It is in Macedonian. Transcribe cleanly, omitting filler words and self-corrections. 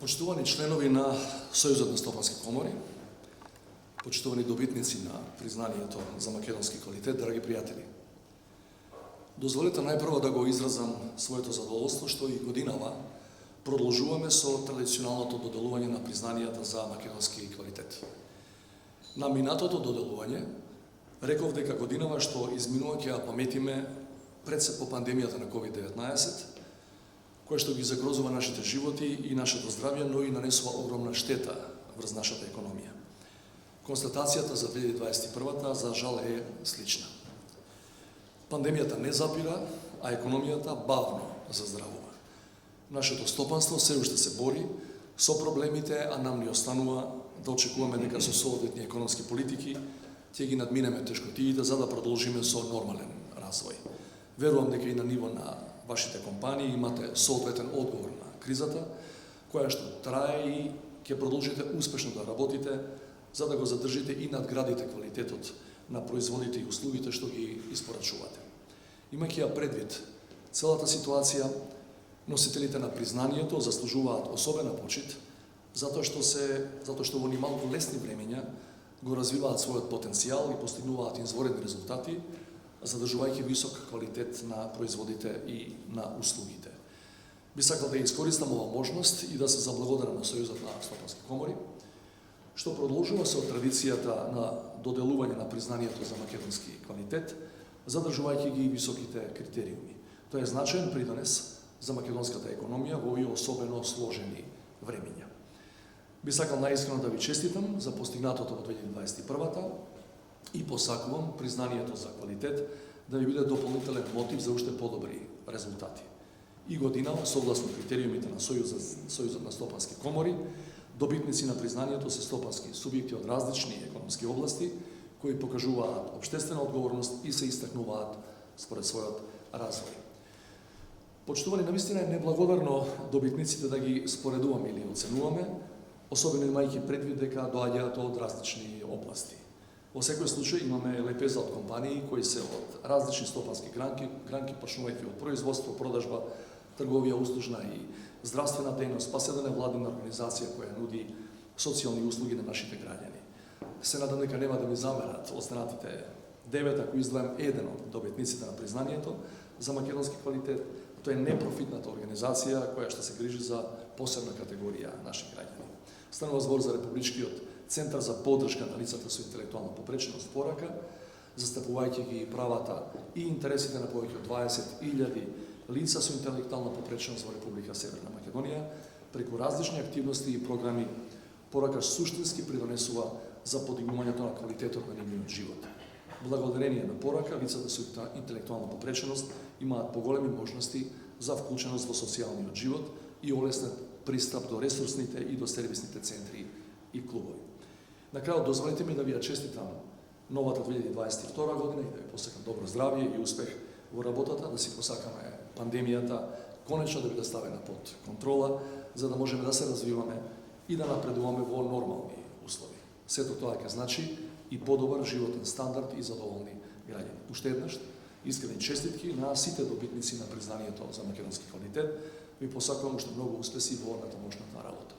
Почитувани членови на Сојузот на стопански комори, почитувани добитници на признанието за македонски квалитет, драги пријатели. Дозволете најпрво да го изразам своето задоволство што и годинава продолжуваме со традиционалното доделување на признанијата за македонски квалитет. На минатото доделување реков дека годинава што изминува ќе ја паметиме пред се по пандемијата на COVID-19, која што ги загрозува нашите животи и нашето здравје, но и нанесува огромна штета врз нашата економија. Констатацијата за 2021-та, за жал, е слична. Пандемијата не запира, а економијата бавно заздравува. Нашето стопанство се уште се бори со проблемите, а нам ни останува да очекуваме дека со соодветни економски политики ќе ги надминеме тешкотиите за да продолжиме со нормален развој. Верувам дека и на ниво на вашите компании имате соодветен одговор на кризата, која што трае и ќе продолжите успешно да работите за да го задржите и надградите квалитетот на производите и услугите што ги испорачувате. Имајќи ја предвид целата ситуација, носителите на признанието заслужуваат особена почит затоа што во ни малку лесни времења го развиваат својот потенцијал и постигнуваат изворени резултати, задржувајќи висок квалитет на производите и на услугите. Би сакал да искористам ова можност и да се заблагодарам на Сојузот на стопански комори, што продолжува со традицијата на доделување на признанието за македонски квалитет, задржувајќи ги високите критериуми. Тоа е значаен придонес за македонската економија во овие особено сложени времења. Би сакал најискрено да ви честитам за постигнатото во 2021-та и посакувам признанието за квалитет да ви биде дополнителен мотив за уште подобри резултати. И годинава, согласно критериумите на Сојузот на стопански комори, добитници на признанието се стопански субјекти од различни економски области, кои покажуваат општествена одговорност и се истакнуваат според својот развој. Почитувани, навистина е неблагодарно добитниците да ги споредуваме или оценуваме, особено имајќи предвид дека доаѓаат од различни области. Во секој случај имаме лепеза од компании кои се од различни стопански гранки почнувајќи од производство, продажба, трговија, услужна и здравствена дејност, па се до невладина организација која нуди социјални услуги на нашите граѓани. Се надам дека нема да ми замерат останатите 9 ако издвојам еден од добитниците на признанието за македонски квалитет. Тоа е непрофитната организација која што се грижи за посебна категорија наши граѓани. Станува збор за Републичкиот Центар за поддршка на лицата со интелектуална попреченост Порака, застапувајќи ги правата и интересите на повеќе од 20.000 лица со интелектуална попреченост во Република Северна Македонија, преку различни активности и програми Порака суштински придонесува за подигнувањето на квалитетот на нивниот живот. Благодарение на Порака, лицата со интелектуална попреченост имаат поголеми можности за вклученост во социјалниот живот и олеснет пристап до ресурсните и до сервисните центри и клубови. На крајот дозволете ми да ви ја честитам новата 2022 година и да ви посакам добро здравје и успех во работата, да си посакаме пандемијата конечно да биде ставена под контрола, за да можеме да се развиваме и да напредуваме во нормални услови. Сето тоа ќе значи и подобар животен стандард и задоволни граѓани. Уште еднаш искрени честитки на сите добитници на признанието за македонски квалитет. Ви посакувам уште многу успеси во натамошната работа.